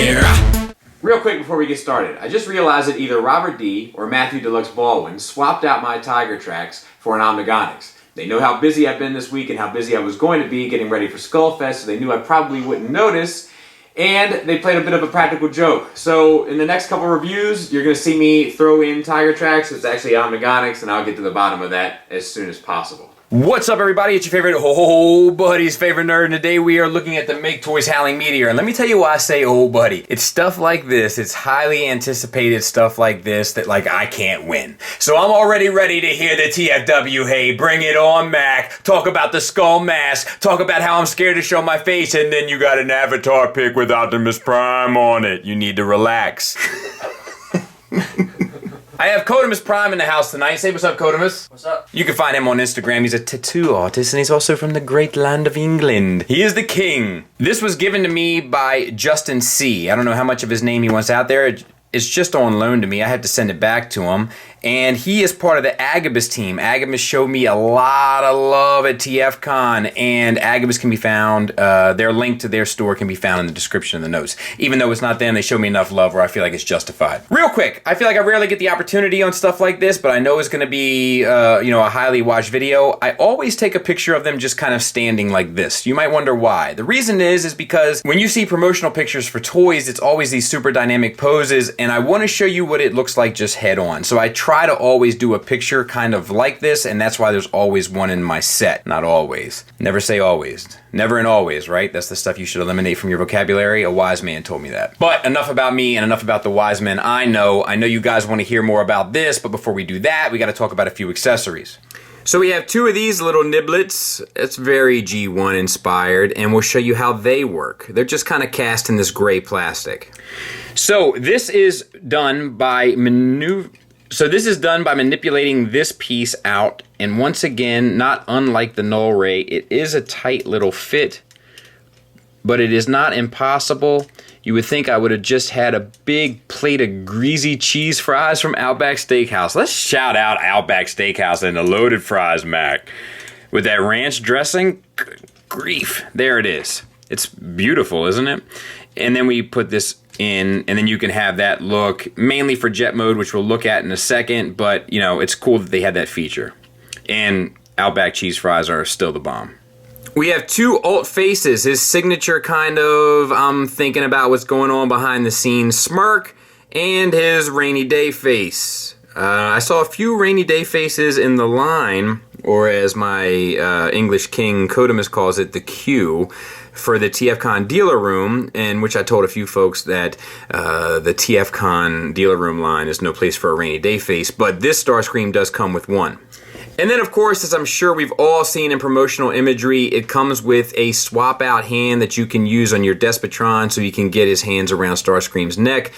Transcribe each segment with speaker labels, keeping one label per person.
Speaker 1: here.
Speaker 2: Real quick before we get started, I just realized that either Robert D. or Matthew Deluxe Baldwin swapped out my Tiger tracks for an Omnigonics. They know how busy I've been this week and how busy I was going to be getting ready for Skullfest, so they knew I probably wouldn't notice, and they played a bit of a practical joke. So in the next couple reviews, you're going to see me throw in Tiger tracks. It's actually Omnigonics, and I'll get to the bottom of that as soon as possible.
Speaker 3: What's up, everybody? It's your favorite old buddy's favorite nerd, and today we are looking at the Maketoys Howling Meteor. And let me tell you why I say old buddy. It's stuff like this, it's highly anticipated stuff like this that, like, I can't win. So I'm already ready to hear the TFW, hey, bring it on, Mac. Talk about the skull mask, talk about how I'm scared to show my face, and then you got an avatar pic with Optimus Prime on it. You need to relax. I have Codamus Prime in the house tonight. Say what's up, Codamus.
Speaker 4: What's up?
Speaker 3: You can find him on Instagram. He's a tattoo artist, and he's also from the great land of England. He is the king. This was given to me by Justin C. I don't know how much of his name he wants out there. It's just on loan to me. I have to send it back to him. And he is part of the Agabyss team. Agabyss showed me a lot of love at TFCon, and Agabyss can be found, their link to their store can be found in the description of the notes. Even though it's not them, they show me enough love where I feel like it's justified. Real quick, I feel like I rarely get the opportunity on stuff like this, but I know it's gonna be, a highly watched video. I always take a picture of them just kind of standing like this. You might wonder why. The reason is because when you see promotional pictures for toys, it's always these super dynamic poses, and I wanna show you what it looks like just head on. So I try to always do a picture kind of like this, and that's why there's always one in my set. Not always. Never say always. Never and always, right? That's the stuff you should eliminate from your vocabulary. A wise man told me that. But enough about me and enough about the wise men I know. I know you guys want to hear more about this, but before we do that, we got to talk about a few accessories. So we have two of these little niblets. It's very G1 inspired, and we'll show you how they work. They're just kind of cast in this gray plastic. So this is done by manipulating this piece out, and once again, not unlike the null ray, it is a tight little fit, but it is not impossible. You would think I would have just had a big plate of greasy cheese fries from Outback Steakhouse. Let's shout out Outback Steakhouse and the loaded fries, Mac. With that ranch dressing, grief, there it is. It's beautiful, isn't it? And then we put this in, and then you can have that look mainly for jet mode, which we'll look at in a second, but it's cool that they had that feature. And Outback cheese fries are still the bomb. We have two alt faces, his signature kind of, I'm thinking about what's going on behind the scenes smirk, and his rainy day face. I saw a few rainy day faces in the line, or as my English king Codamus calls it, the queue, for the TFCon dealer room, in which I told a few folks that the TFCon dealer room line is no place for a rainy day face, but this Starscream does come with one. And then, of course, as I'm sure we've all seen in promotional imagery, it comes with a swap-out hand that you can use on your Despotron so you can get his hands around Starscream's neck.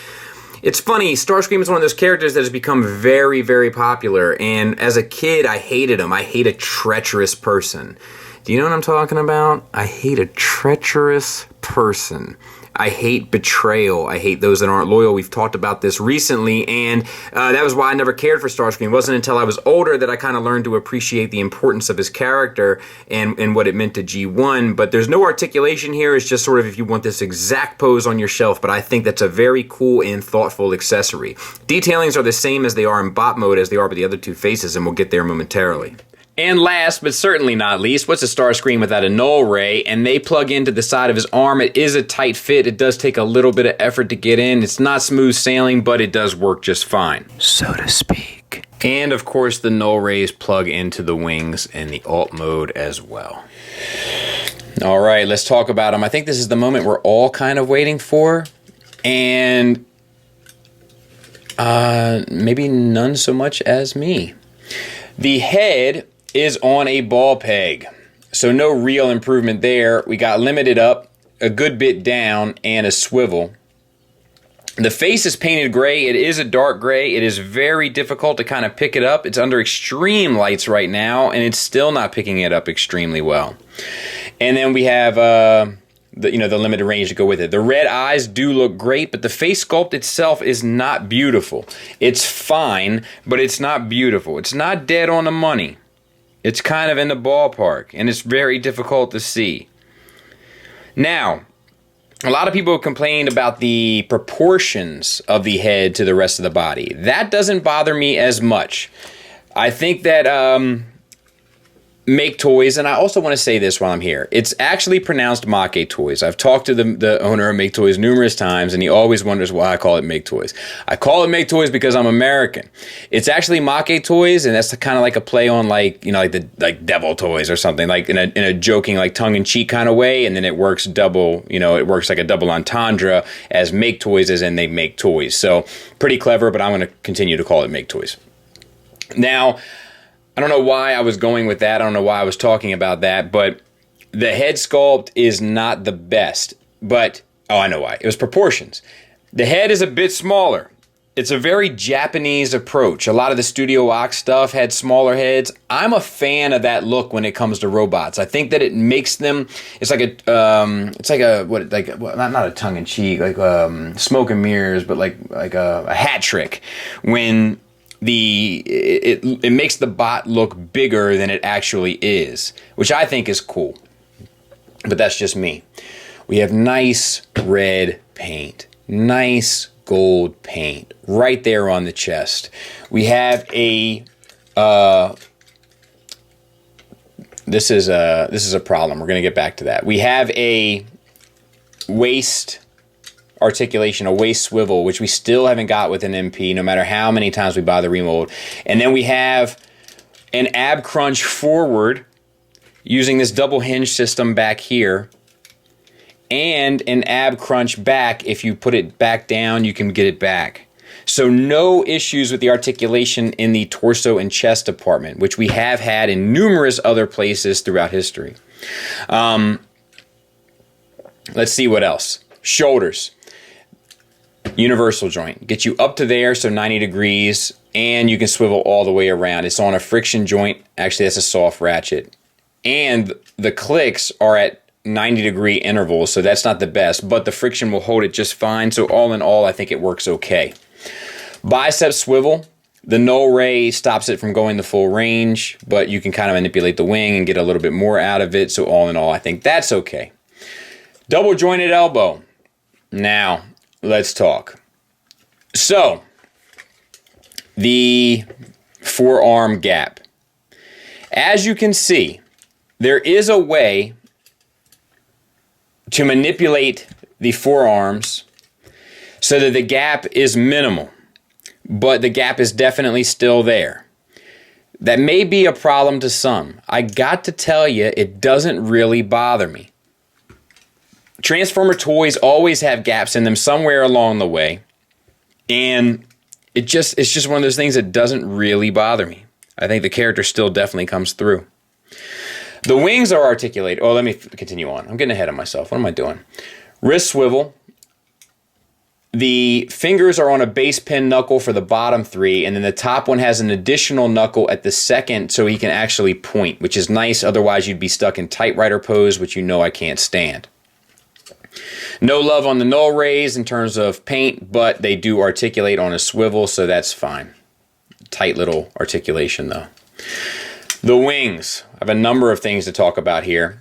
Speaker 3: It's funny, Starscream is one of those characters that has become very, very popular, and as a kid, I hated him. I hate a treacherous person. Do you know what I'm talking about? I hate a treacherous person. I hate betrayal. I hate those that aren't loyal. We've talked about this recently, and that was why I never cared for Starscream. It wasn't until I was older that I kind of learned to appreciate the importance of his character and what it meant to G1, but there's no articulation here. It's just sort of if you want this exact pose on your shelf, but I think that's a very cool and thoughtful accessory. Detailings are the same as they are in bot mode as they are with the other two faces, and we'll get there momentarily. And last, but certainly not least, what's a Starscream without a null ray? And they plug into the side of his arm. It is a tight fit. It does take a little bit of effort to get in. It's not smooth sailing, but it does work just fine, so to speak. And of course, the null rays plug into the wings and the alt mode as well. All right, let's talk about them. I think this is the moment we're all kind of waiting for. And maybe none so much as me. The head is on a ball peg, so no real improvement there. We got limited up, a good bit down, and a swivel. The face is painted gray. It is a dark gray. It is very difficult to kind of pick it up. It's under extreme lights right now, and it's still not picking it up extremely well. And then we have the limited range to go with it. The red eyes do look great, but the face sculpt itself is not beautiful. It's fine, but it's not beautiful. It's not dead on the money. It's kind of in the ballpark, and it's very difficult to see. Now, a lot of people complained about the proportions of the head to the rest of the body. That doesn't bother me as much. I think that Make Toys, and I also want to say this while I'm here, it's actually pronounced Maketoys. I've talked to the owner of Make Toys numerous times, and he always wonders why I call it Make Toys. I call it Make Toys because I'm American. It's actually Maketoys, and that's kind of like a play on like Devil Toys or something, like in a joking, like tongue-in-cheek kind of way, and then it works double, it works like a double entendre as Make Toys as in they make toys. So pretty clever, but I'm going to continue to call it Make Toys. Now, I don't know why I was going with that. I don't know why I was talking about that, but the head sculpt is not the best. But, I know why. It was proportions. The head is a bit smaller. It's a very Japanese approach. A lot of the Studio Ox stuff had smaller heads. I'm a fan of that look when it comes to robots. I think that it makes them, it's like not a tongue-in-cheek, like smoke and mirrors, but like a hat trick when it makes the bot look bigger than it actually is, which I think is cool. But that's just me. We have nice red paint, nice gold paint right there on the chest. We have a this is a problem. We're going to get back to that. We have a waist articulation, a waist swivel, which we still haven't got with an MP, no matter how many times we buy the remold. And then we have an ab crunch forward using this double hinge system back here, and an ab crunch back. If you put it back down, you can get it back. So no issues with the articulation in the torso and chest department, which we have had in numerous other places throughout history. Let's see what else. Shoulders. Universal joint. Get you up to there, so 90 degrees, and you can swivel all the way around. It's on a friction joint. Actually, that's a soft ratchet. And the clicks are at 90-degree intervals, so that's not the best, but the friction will hold it just fine. So all in all, I think it works okay. Bicep swivel. The null ray stops it from going the full range, but you can kind of manipulate the wing and get a little bit more out of it. So all in all, I think that's okay. Double jointed elbow. Now, let's talk. So, the forearm gap. As you can see, there is a way to manipulate the forearms so that the gap is minimal, but the gap is definitely still there. That may be a problem to some. I got to tell you, it doesn't really bother me. Transformer toys always have gaps in them somewhere along the way, and it's just one of those things that doesn't really bother me. I think the character still definitely comes through. The wings are articulated. Oh, let me continue on. I'm getting ahead of myself. What am I doing? Wrist swivel. The fingers are on a base pin knuckle for the bottom three, and then the top one has an additional knuckle at the second so he can actually point, which is nice. Otherwise, you'd be stuck in typewriter pose, which you know I can't stand. No love on the null rays in terms of paint, but they do articulate on a swivel, so that's fine. Tight little articulation, though. The wings. I have a number of things to talk about here.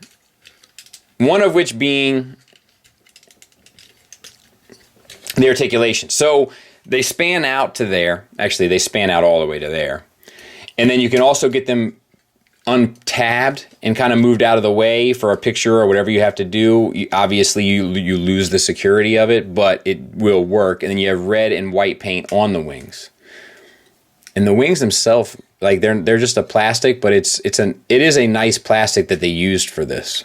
Speaker 3: One of which being the articulation. So they span out to there. Actually, they span out all the way to there. And then you can also get them untabbed and kind of moved out of the way for a picture or whatever you have to do. Obviously, you lose the security of it, but it will work. And then you have red and white paint on the wings. And the wings themselves, like they're just a plastic, but it is a nice plastic that they used for this.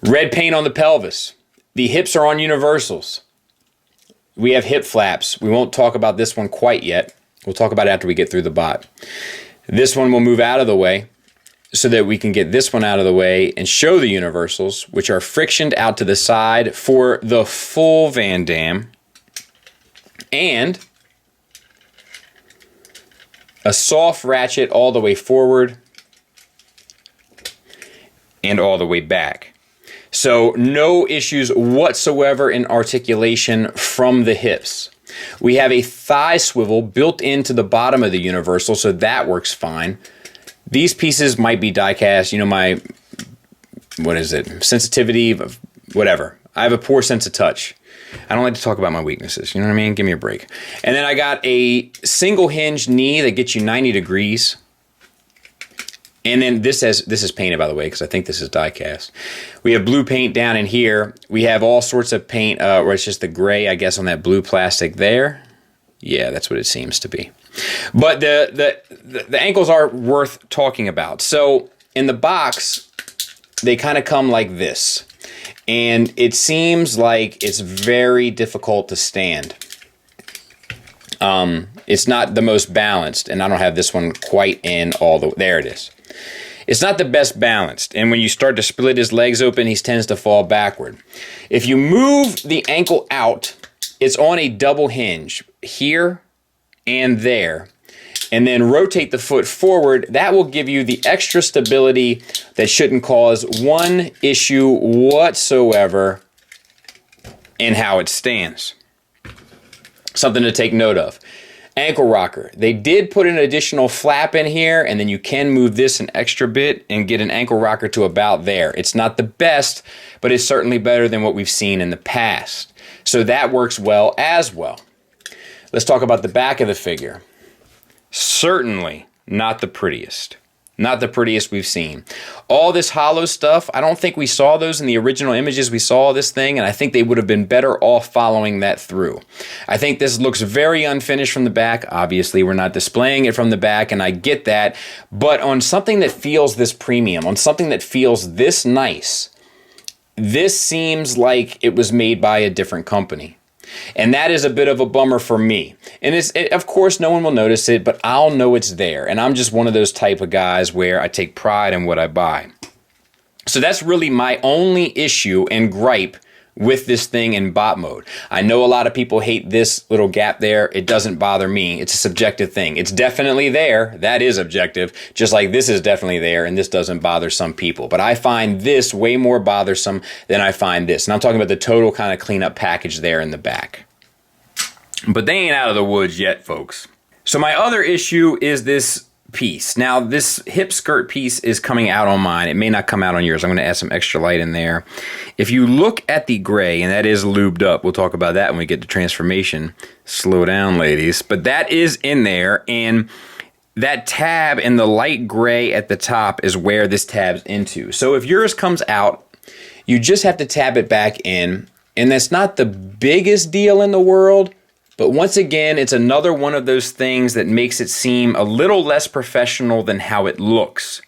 Speaker 3: Red paint on the pelvis. The hips are on universals. We have hip flaps. We won't talk about this one quite yet. We'll talk about it after we get through the bot. This one will move out of the way so that we can get this one out of the way and show the universals, which are frictioned out to the side for the full Van Damme. And a soft ratchet all the way forward and all the way back. So no issues whatsoever in articulation from the hips. We have a thigh swivel built into the bottom of the universal, so that works fine. These pieces might be die cast, my, sensitivity, whatever. I have a poor sense of touch. I don't like to talk about my weaknesses. You know what I mean? Give me a break. And then I got a single hinge knee that gets you 90 degrees. And then this is painted, by the way, because I think this is die cast. We have blue paint down in here. We have all sorts of paint, where it's just the gray, I guess, on that blue plastic there. Yeah, that's what it seems to be. But the ankles are worth talking about. So in the box, they kind of come like this. And it seems like it's very difficult to stand. It's not the most balanced, and I don't have this one quite in all the... There it is. It's not the best balanced, and when you start to split his legs open, he tends to fall backward. If you move the ankle out, it's on a double hinge, here and there, and then rotate the foot forward. That will give you the extra stability that shouldn't cause one issue whatsoever in how it stands. Something to take note of. Ankle rocker. They did put an additional flap in here, and then you can move this an extra bit and get an ankle rocker to about there. It's not the best, but it's certainly better than what we've seen in the past. So that works well as well. Let's talk about the back of the figure. Certainly not the prettiest. Not the prettiest we've seen. All this hollow stuff, I don't think we saw those in the original images we saw of this thing, and I think they would have been better off following that through. I think this looks very unfinished from the back. Obviously, we're not displaying it from the back, and I get that. But on something that feels this premium, on something that feels this nice, this seems like it was made by a different company. And that is a bit of a bummer for me. And of course, no one will notice it, but I'll know it's there. And I'm just one of those type of guys where I take pride in what I buy. So that's really my only issue and gripe with this thing in bot mode. I know a lot of people hate this little gap there. It doesn't bother me. It's a subjective thing. It's definitely there. That is objective. Just like this is definitely there, and this doesn't bother some people. But I find this way more bothersome than I find this. And I'm talking about the total kind of cleanup package there in the back. But they ain't out of the woods yet, folks. So my other issue is this piece. Now, this hip skirt piece is coming out on mine. It may not come out on yours. I'm going to add some extra light in there. If you look at the gray, and that is lubed up, we'll talk about that when we get to transformation. Slow down, ladies. But that is in there, and that tab in the light gray at the top is where this tabs into. So if yours comes out, you just have to tab it back in, and that's not the biggest deal in the world. But once again, it's another one of those things that makes it seem a little less professional than how it looks.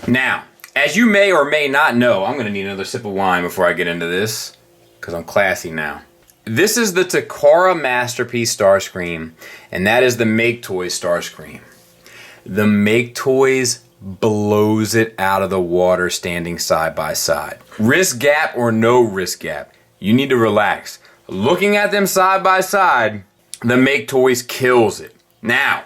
Speaker 3: Now, as you may or may not know, I'm going to need another sip of wine before I get into this, because I'm classy now. This is the Takara Masterpiece Starscream, and that is the Maketoys Starscream. The Maketoys blows it out of the water standing side by side. Risk gap or no risk gap, you need to relax. Looking at them side by side, the Maketoys kills it. Now,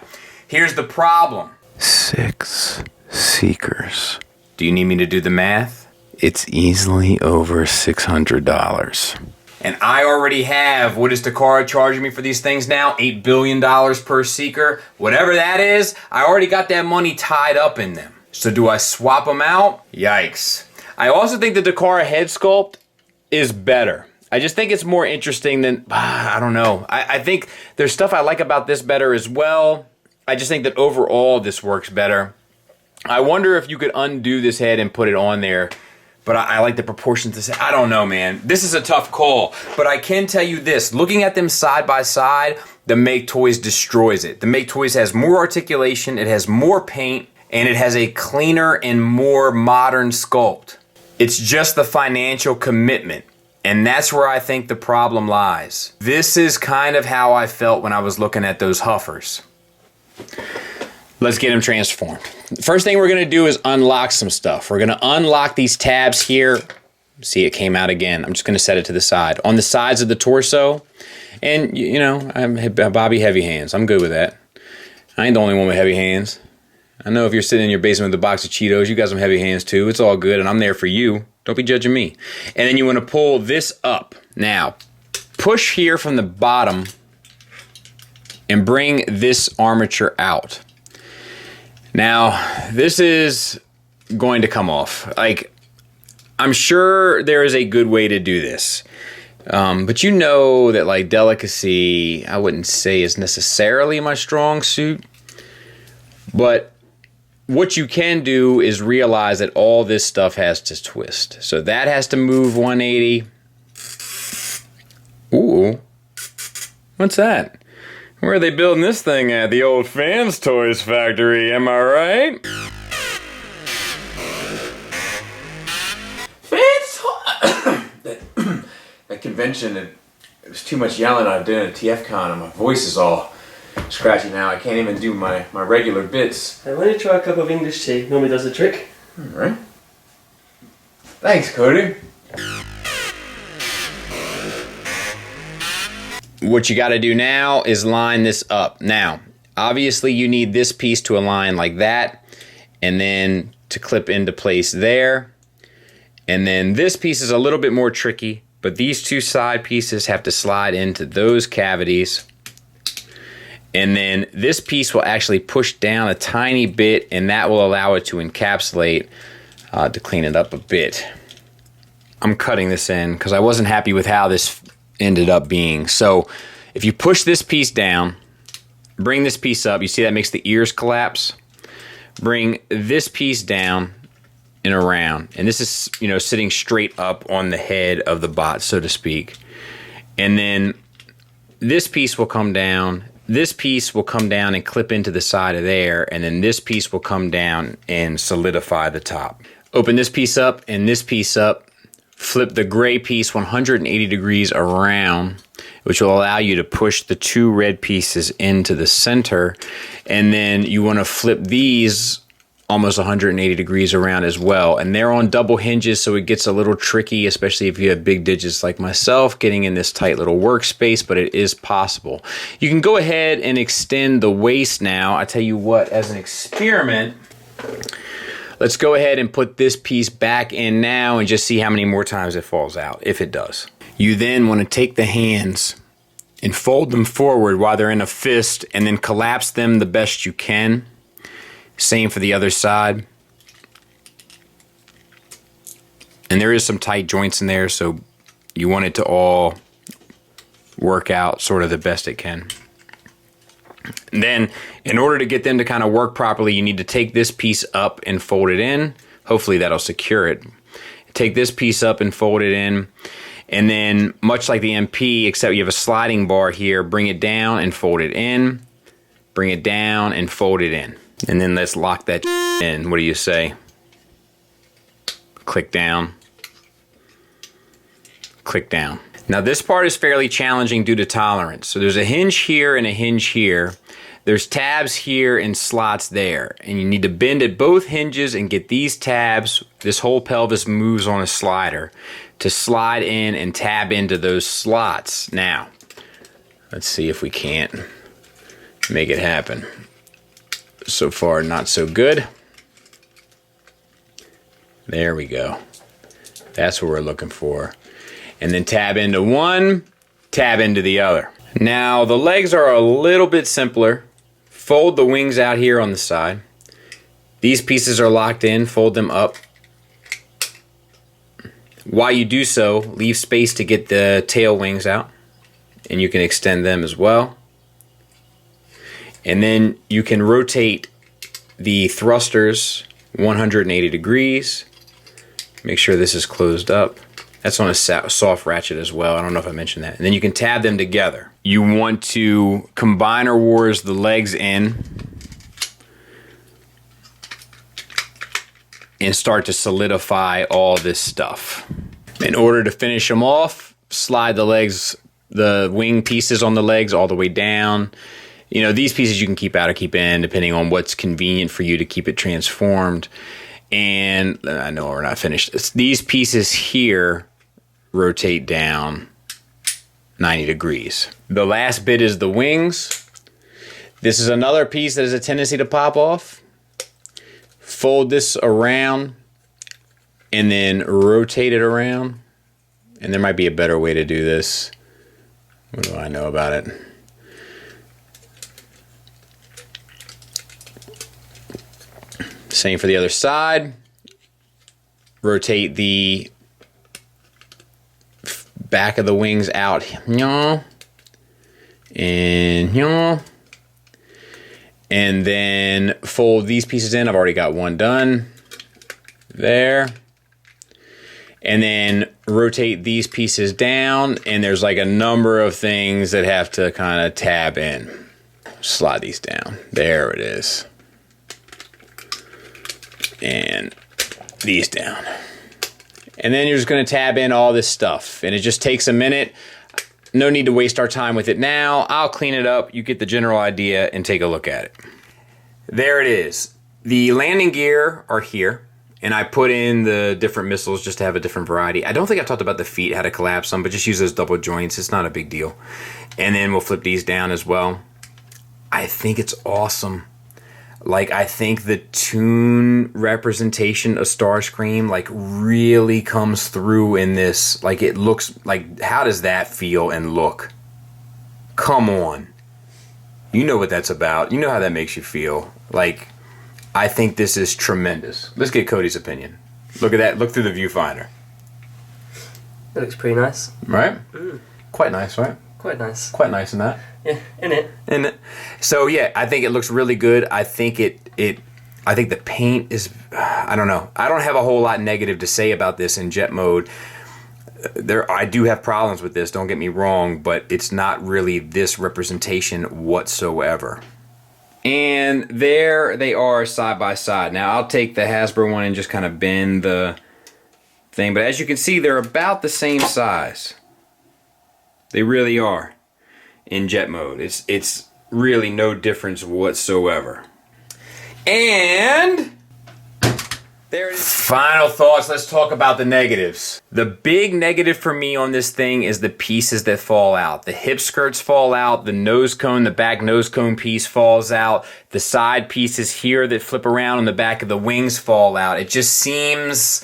Speaker 3: here's the problem.
Speaker 1: 6 seekers.
Speaker 3: Do you need me to do the math?
Speaker 1: It's easily over $600.
Speaker 3: And I already have, what is Takara charging me for these things now? $8 billion per seeker. Whatever that is, I already got that money tied up in them. So do I swap them out? Yikes. I also think the Takara head sculpt is better. I just think it's more interesting than, I don't know. I think there's stuff I like about this better as well. I just think that overall this works better. I wonder if you could undo this head and put it on there. But I like the proportions to say, I don't know, man. This is a tough call. But I can tell you this. Looking at them side by side, the Maketoys destroys it. The Maketoys has more articulation, it has more paint, and it has a cleaner and more modern sculpt. It's just the financial commitment. And that's where I think the problem lies. This is kind of how I felt when I was looking at those Huffers. Let's get them transformed. First thing we're going to do is unlock some stuff. We're going to unlock these tabs here. See, it came out again. I'm just going to set it to the side. On the sides of the torso. And, you know, I'm Bobby Heavy Hands. I'm good with that. I ain't the only one with heavy hands. I know if you're sitting in your basement with a box of Cheetos, you got some heavy hands too. It's all good, and I'm there for you. Don't be judging me. And then you want to pull this up. Now, push here from the bottom and bring this armature out. Now, this is going to come off. Like, I'm sure there is a good way to do this. But you know that like delicacy, I wouldn't say is necessarily my strong suit. But what you can do is realize that all this stuff has to twist. So that has to move 180. Ooh. What's that? Where are they building this thing at? The old Fans Toys factory, am I right?
Speaker 2: That convention, it was too much yelling I did at TFCon and my voice is all scratchy now. I can't even do my regular bits.
Speaker 4: Why don't you try a cup of English tea? Normally does the trick.
Speaker 2: Alright. Thanks, Cody.
Speaker 3: What you got to do now is line this up. Now, obviously you need this piece to align like that, and then to clip into place there. And then this piece is a little bit more tricky, but these two side pieces have to slide into those cavities. And then this piece will actually push down a tiny bit, and that will allow it to encapsulate to clean it up a bit. I'm cutting this in because I wasn't happy with how this ended up being. So if you push this piece down, bring this piece up, you see that makes the ears collapse. Bring this piece down and around, and this is, you know, sitting straight up on the head of the bot, so to speak. And then this piece will come down, this piece will come down and clip into the side of there, and then this piece will come down and solidify the top. Open this piece up and this piece up, flip the gray piece 180 degrees around, which will allow you to push the two red pieces into the center, and then you want to flip these almost 180 degrees around as well. And they're on double hinges, so it gets a little tricky, especially if you have big digits like myself, getting in this tight little workspace, but it is possible. You can go ahead and extend the waist now. I tell you what, as an experiment, let's go ahead and put this piece back in now and just see how many more times it falls out, if it does. You then want to take the hands and fold them forward while they're in a fist, and then collapse them the best you can. Same for the other side. And there is some tight joints in there, so you want it to all work out sort of the best it can. And then, in order to get them to kind of work properly, you need to take this piece up and fold it in. Hopefully that'll secure it. Take this piece up and fold it in. And then, much like the MP, except you have a sliding bar here, bring it down and fold it in. Bring it down and fold it in. And then let's lock that in. What do you say? Click down. Click down. Now this part is fairly challenging due to tolerance. So there's a hinge here and a hinge here. There's tabs here and slots there. And you need to bend at both hinges and get these tabs, this whole pelvis moves on a slider, to slide in and tab into those slots. Now, let's see if we can't make it happen. So far, not so good. There we go. That's what we're looking for. And then tab into one, tab into the other. Now, the legs are a little bit simpler. Fold the wings out here on the side. These pieces are locked in, fold them up. While you do so, leave space to get the tail wings out, and you can extend them as well. And then you can rotate the thrusters 180 degrees. Make sure this is closed up. That's on a soft ratchet as well. I don't know if I mentioned that. And then you can tab them together. You want to combiner wars the legs in and start to solidify all this stuff. In order to finish them off, slide the legs, the wing pieces on the legs all the way down. You know, these pieces you can keep out or keep in depending on what's convenient for you to keep it transformed. And I know we're not finished. These pieces here rotate down 90 degrees. The last bit is the wings. This is another piece that has a tendency to pop off. Fold this around and then rotate it around. And there might be a better way to do this. What do I know about it? Same for the other side. rotate the back of the wings out, and then fold these pieces in. I've already got one done there. And then rotate these pieces down, and there's like a number of things that have to kind of tab in. Slide these down. There it is. And these down. And then you're just going to tab in all this stuff, and it just takes a minute. No need to waste our time with it now. I'll clean it up. You get the general idea and take a look at it. There it is. The landing gear are here. And I put in the different missiles just to have a different variety. I don't think I talked about the feet, how to collapse them, but just use those double joints. It's not a big deal. And then we'll flip these down as well. I think it's awesome. Like, I think the toon representation of Starscream, like, really comes through in this. Like, it looks, like, how does that feel and look? Come on. You know what that's about. You know how that makes you feel. Like, I think this is tremendous. Let's get Cody's opinion. Look at that. Look through the viewfinder.
Speaker 4: It looks pretty nice.
Speaker 3: Right? Quite nice, right?
Speaker 4: Quite nice.
Speaker 3: Quite nice in that.
Speaker 4: Yeah, in it.
Speaker 3: So yeah, I think it looks really good. I think I think the paint is, I don't know. I don't have a whole lot negative to say about this in jet mode. I do have problems with this, don't get me wrong, but it's not really this representation whatsoever. And there they are side by side. Now I'll take the Hasbro one and just kind of bend the thing, but as you can see, they're about the same size. They really are in jet mode. It's really no difference whatsoever. And there it is. Final thoughts. Let's talk about the negatives. The big negative for me on this thing is the pieces that fall out. The hip skirts fall out. The nose cone, the back nose cone piece falls out. The side pieces here that flip around on the back of the wings fall out. It just seems,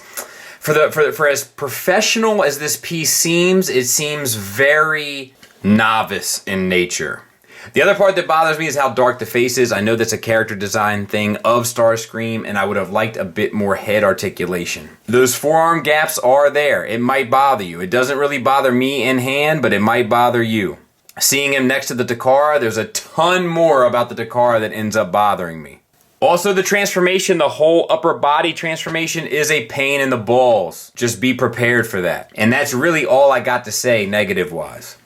Speaker 3: for as professional as this piece seems, it seems very novice in nature. The other part that bothers me is how dark the face is. I know that's a character design thing of Starscream, and I would have liked a bit more head articulation. Those forearm gaps are there. It might bother you. It doesn't really bother me in hand, but it might bother you. Seeing him next to the Takara, there's a ton more about the Takara that ends up bothering me. Also, the transformation, the whole upper body transformation is a pain in the balls. Just be prepared for that. And that's really all I got to say negative-wise.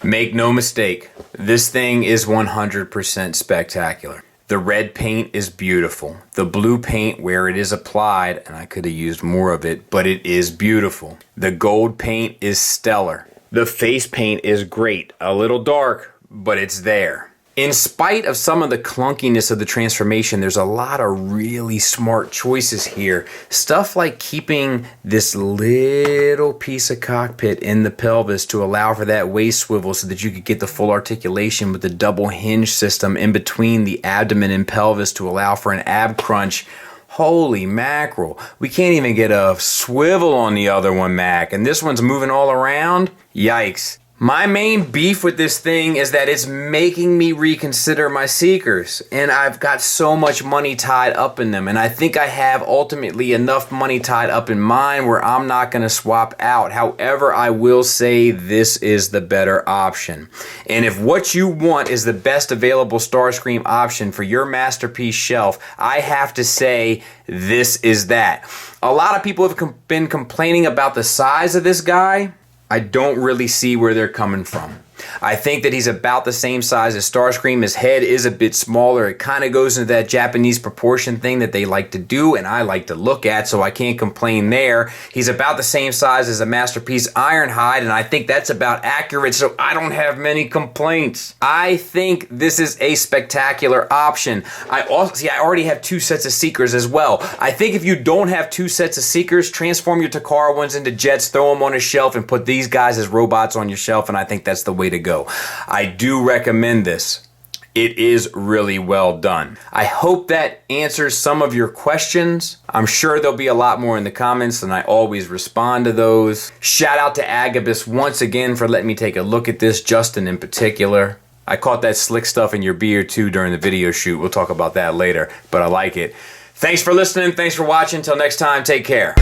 Speaker 3: Make no mistake, this thing is 100% spectacular. The red paint is beautiful. The blue paint, where it is applied, and I could have used more of it, but it is beautiful. The gold paint is stellar. The face paint is great. A little dark, but it's there. In spite of some of the clunkiness of the transformation, there's a lot of really smart choices here. Stuff like keeping this little piece of cockpit in the pelvis to allow for that waist swivel so that you could get the full articulation with the double hinge system in between the abdomen and pelvis to allow for an ab crunch. Holy mackerel. We can't even get a swivel on the other one, Mac, and this one's moving all around? Yikes. My main beef with this thing is that it's making me reconsider my Seekers, and I've got so much money tied up in them, and I think I have ultimately enough money tied up in mine where I'm not going to swap out. However, I will say this is the better option. And if what you want is the best available Starscream option for your masterpiece shelf, I have to say this is that. A lot of people have been complaining about the size of this guy. I don't really see where they're coming from. I think that he's about the same size as Starscream. His head is a bit smaller. It kind of goes into that Japanese proportion thing that they like to do and I like to look at, so I can't complain there. He's about the same size as a Masterpiece Ironhide, and I think that's about accurate, so I don't have many complaints. I think this is a spectacular option. I already have 2 sets of Seekers as well. I think if you don't have 2 sets of Seekers, transform your Takara ones into jets, throw them on a shelf, and put these guys as robots on your shelf, and I think that's the way to go. I do recommend this. It is really well done. I hope that answers some of your questions. I'm sure there'll be a lot more in the comments, and I always respond to those. Shout out to Agabyss once again for letting me take a look at this, Justin in particular. I caught that slick stuff in your beard too during the video shoot. We'll talk about that later, but I like it. Thanks for listening. Thanks for watching. Until next time, take care.